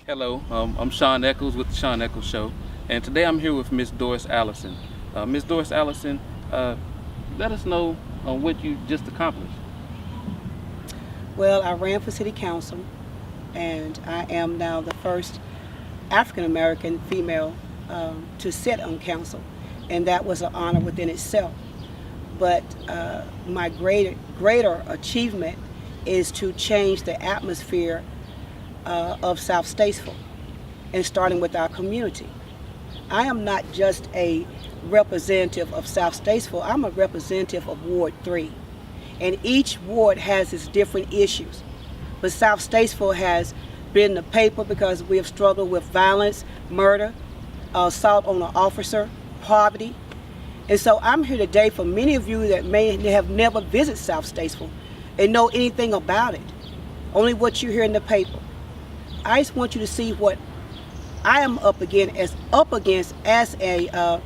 Hello, I'm Shawn Eckles with the Shawn Eckles Show, and today I'm here with Miss Doris Allison. Miss Doris Allison, let us know what you just accomplished. Well, I ran for city council, and I am now the first African American female to sit on council, and that was an honor within itself. But my greater achievement is to change the atmosphere of South Statesville, and starting with our community. I am not just a representative of South Statesville, I'm a representative of Ward 3. And each ward has its different issues. But South Statesville has been in the paper because we have struggled with violence, murder, assault on an officer, poverty. And so I'm here today for many of you that may have never visited South Statesville and know anything about it, only what you hear in the paper. I just want you to see what I am up against as a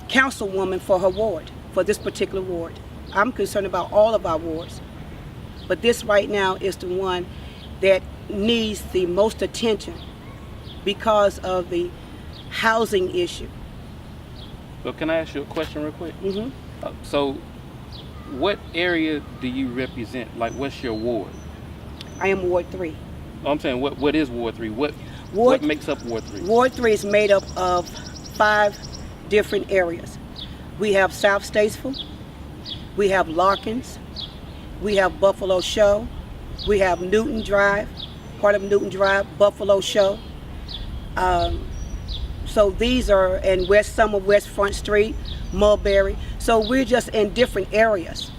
councilwoman for her ward, for this particular ward. I'm concerned about all of our wards, but this right now is the one that needs the most attention because of the housing issue. Well, can I ask you a question real quick? Mm-hmm. So, what area do you represent? Like, what's your ward? I am Ward 3. I'm saying, what is Ward 3? What makes up Ward 3? Ward 3 is made up of 5 different areas. We have South Statesville, we have Larkins, we have Buffalo Show, we have Newton Drive, part of Newton Drive, Buffalo Show. So these are in some of West Front Street, Mulberry. So we're just in different areas.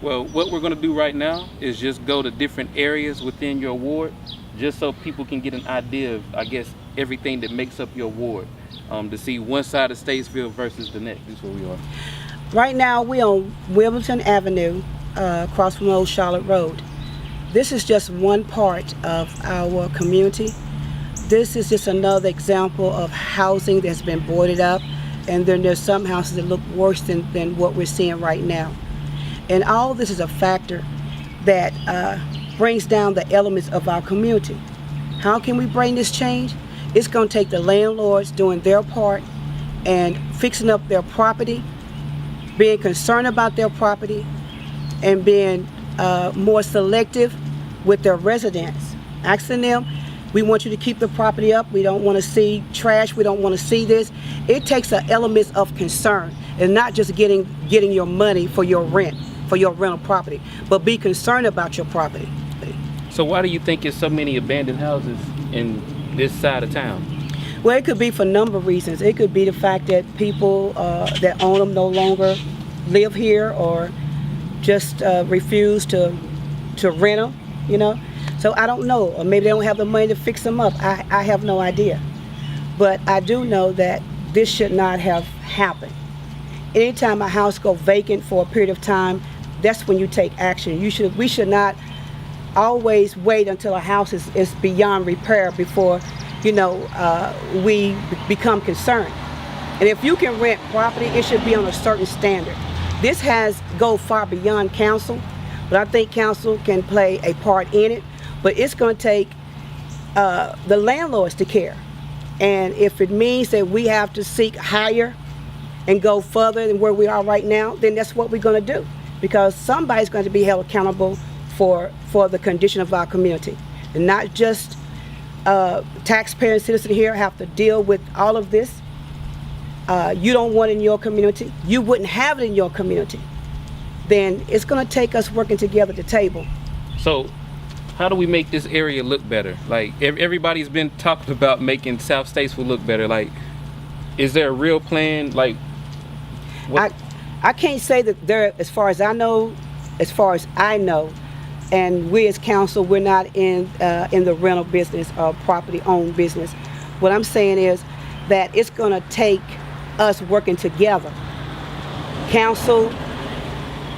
Well, what we're going to do right now is just go to different areas within your ward, just so people can get an idea of, I guess, everything that makes up your ward, to see one side of Statesville versus the next. This is where we are. Right now we're on Wilmington Avenue, across from Old Charlotte Road. This is just one part of our community. This is just another example of housing that's been boarded up, and then there's some houses that look worse than what we're seeing right now. And all this is a factor that brings down the elements of our community. How can we bring this change? It's going to take the landlords doing their part and fixing up their property, being concerned about their property, and being more selective with their residents. Asking them, we want you to keep the property up. We don't want to see trash. We don't want to see this. It takes an element of concern, and not just getting your money for your rent, for your rental property, but be concerned about your property. So why do you think there's so many abandoned houses in this side of town? Well, it could be for a number of reasons. It could be the fact that people that own them no longer live here, or just refuse to rent them, you know. So I don't know, or maybe they don't have the money to fix them up. I have no idea. But I do know that this should not have happened. Anytime a house goes vacant for a period of time, that's when you take action. We should not always wait until a house is beyond repair before, we become concerned. And if you can rent property, it should be on a certain standard. This has go far beyond council, but I think council can play a part in it. But it's going to take the landlords to care. And if it means that we have to seek higher and go further than where we are right now, then that's what we're going to do. Because somebody's going to be held accountable for the condition of our community. And not just taxpayer and citizen here have to deal with all of this. You don't want it in your community. You wouldn't have it in your community. Then it's going to take us working together at the table. So how do we make this area look better? Like, everybody's been talking about making South Statesville look better. Like, is there a real plan? Like, what? I can't say that there, as far as I know, and we as council, we're not in the rental business or property owned business. What I'm saying is that it's going to take us working together. Council,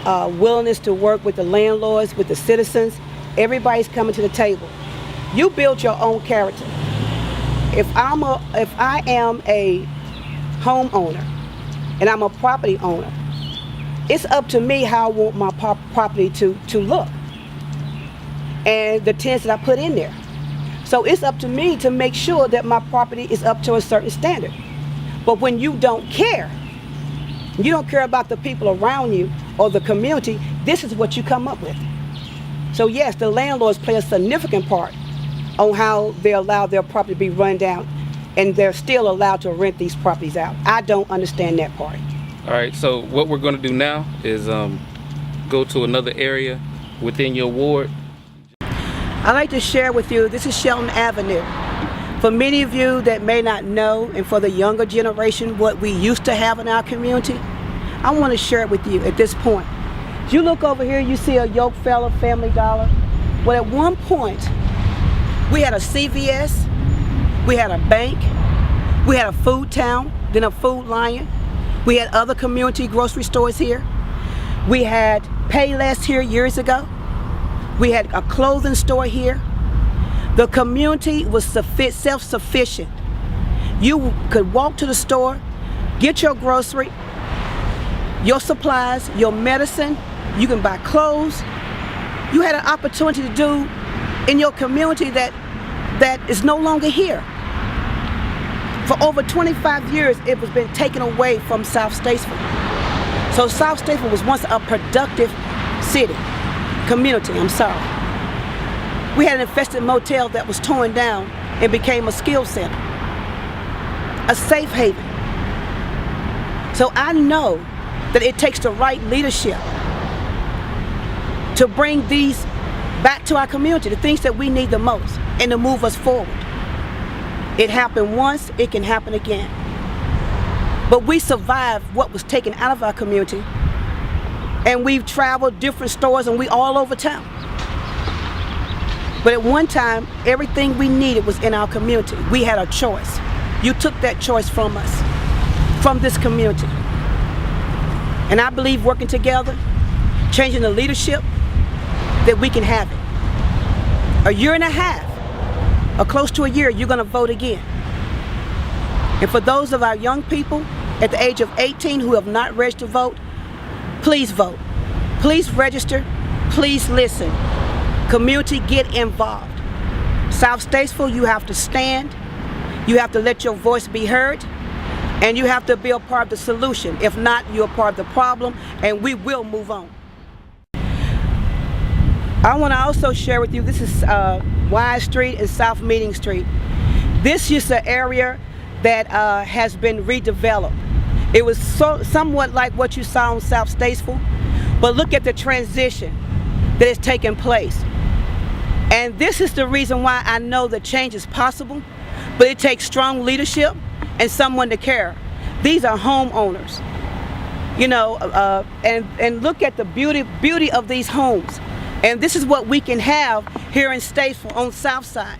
willingness to work with the landlords, with the citizens. Everybody's coming to the table. You build your own character. If I am a homeowner and I'm a property owner, it's up to me how I want my property to look and the tenants that I put in there. So it's up to me to make sure that my property is up to a certain standard. But when you don't care about the people around you or the community, this is what you come up with. So yes, the landlords play a significant part on how they allow their property to be run down, and they're still allowed to rent these properties out. I don't understand that part. All right, so what we're going to do now is go to another area within your ward. I'd like to share with you, this is Shelton Avenue. For many of you that may not know, and for the younger generation, what we used to have in our community, I want to share it with you at this point. If you look over here, you see a Yokefellow Family Dollar. Well, at one point, we had a CVS, we had a bank, we had a Food Town, then a Food Lion. We had other community grocery stores here. We had Payless here years ago. We had a clothing store here. The community was self-sufficient. You could walk to the store, get your grocery, your supplies, your medicine. You can buy clothes. You had an opportunity to do in your community that is no longer here. For over 25 years, it was been taken away from South Statesville. So South Statesville was once a productive community. We had an infested motel that was torn down and became a skills center, a safe haven. So I know that it takes the right leadership to bring these back to our community, the things that we need the most, and to move us forward. It happened once, it can happen again. But we survived what was taken out of our community, and we've traveled different stores, and we all over town. But at one time, everything we needed was in our community. We had a choice. You took that choice from us, from this community. And I believe working together, changing the leadership, that we can have it. A year and a half, or close to a year, you're gonna vote again. And for those of our young people at the age of 18 who have not registered to vote, please vote. Please register, please listen. Community, get involved. South Statesville, you have to stand, you have to let your voice be heard, and you have to be a part of the solution. If not, you're a part of the problem, and we will move on. I want to also share with you, this is Wide Street and South Meeting Street. This is an area that has been redeveloped. It was somewhat like what you saw in South Statesville, but look at the transition that has taken place. And this is the reason why I know that change is possible, but it takes strong leadership and someone to care. These are homeowners, you know, and look at the beauty of these homes. And this is what we can have here in Statesville on South Side.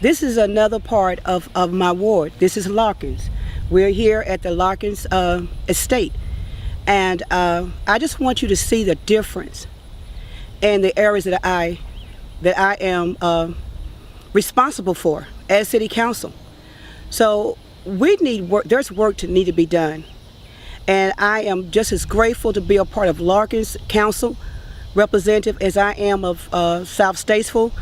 This is another part of my ward. This is Larkins. We're here at the Larkins estate. And I just want you to see the difference in the areas that I am responsible for as City Council. So we need work. There's work to need to be done. And I am just as grateful to be a part of Larkins Council representative as I am of South Statesville,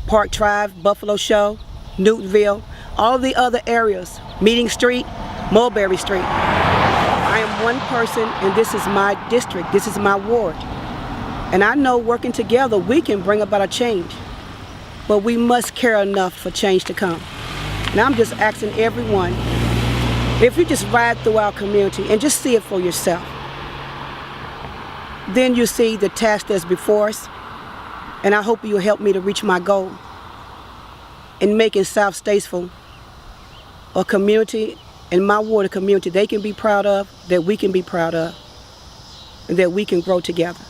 Park Drive, Buffalo Show, Newtonville, all the other areas, Meeting Street, Mulberry Street. I am one person, and this is my district, this is my ward. And I know working together we can bring about a change, but we must care enough for change to come. And I'm just asking everyone, if you just ride through our community and just see it for yourself, then you see the task that's before us, and I hope you'll help me to reach my goal in making South Statesville a community, and my ward a community they can be proud of, that we can be proud of, and that we can grow together.